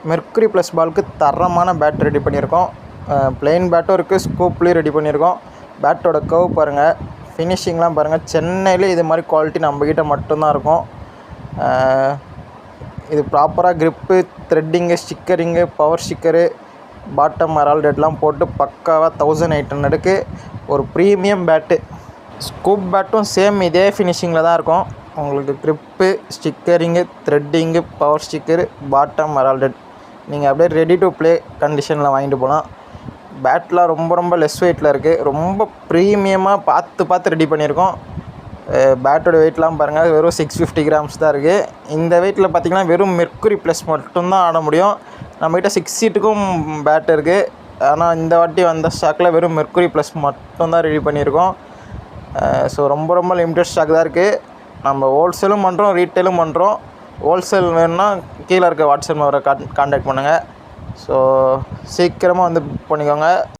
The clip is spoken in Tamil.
மெர்க்குரி ப்ளஸ் பாலுக்கு தரமான பேட் ரெடி பண்ணியிருக்கோம். ப்ளெயின் பேட்டும் இருக்குது, ஸ்கூப்லேயும் ரெடி பண்ணியிருக்கோம். பேட்டோட கர்வ் பாருங்கள், ஃபினிஷிங்லாம் பாருங்கள். சென்னையில் இது மாதிரி குவாலிட்டி நம்மக்கிட்ட மட்டும்தான் இருக்கும். இது ப்ராப்பராக grip, threading, stickering, power sticker, bottom ஹெரால்டெட்லாம் போட்டு பக்காவாக 1800க்கு ஒரு ப்ரீமியம் பேட்டு. ஸ்கூப் பேட்டும் சேம் இதே ஃபினிஷிங்கில் தான் இருக்கும். உங்களுக்கு grip, stickering, threading, power sticker, bottom ஹெரால்டெட் நீங்கள் அப்படியே ரெடி டு ப்ளே கண்டிஷனில் வாங்கிட்டு போகலாம். பேட்லாம் ரொம்ப லெஸ் வெயிட்டில் இருக்குது. ரொம்ப ப்ரீமியமாக பார்த்து ரெடி பண்ணியிருக்கோம். பேட்டோட வெயிட்லாம் பாருங்கள், வெறும் 650 கிராம்ஸ் தான் இருக்குது. இந்த வெயிட்டில் பார்த்திங்கன்னா வெறும் மெர்க்குரி ப்ளஸ் மட்டும்தான் ஆட முடியும். நம்மகிட்ட 6 சீட்டுக்கும் பேட் இருக்குது. ஆனால் இந்த வாட்டி வந்த ஸ்டாக்கில் வெறும் மெர்க்குரி ப்ளஸ் மட்டும்தான் ரெடி பண்ணியிருக்கோம். ஸோ ரொம்ப லிமிட்டட் ஸ்டாக் தான் இருக்குது. நம்ம ஹோல்சேலும் பண்ணுறோம், ரீட்டெயிலும் பண்ணுறோம். ஹோல்சேல் வேணும்னா கீழே இருக்க வாட்ஸ்அப் நம்பரை கான்டாக்ட் பண்ணுங்கள். ஸோ சீக்கிரமாக வந்து புக் பண்ணிக்கோங்க.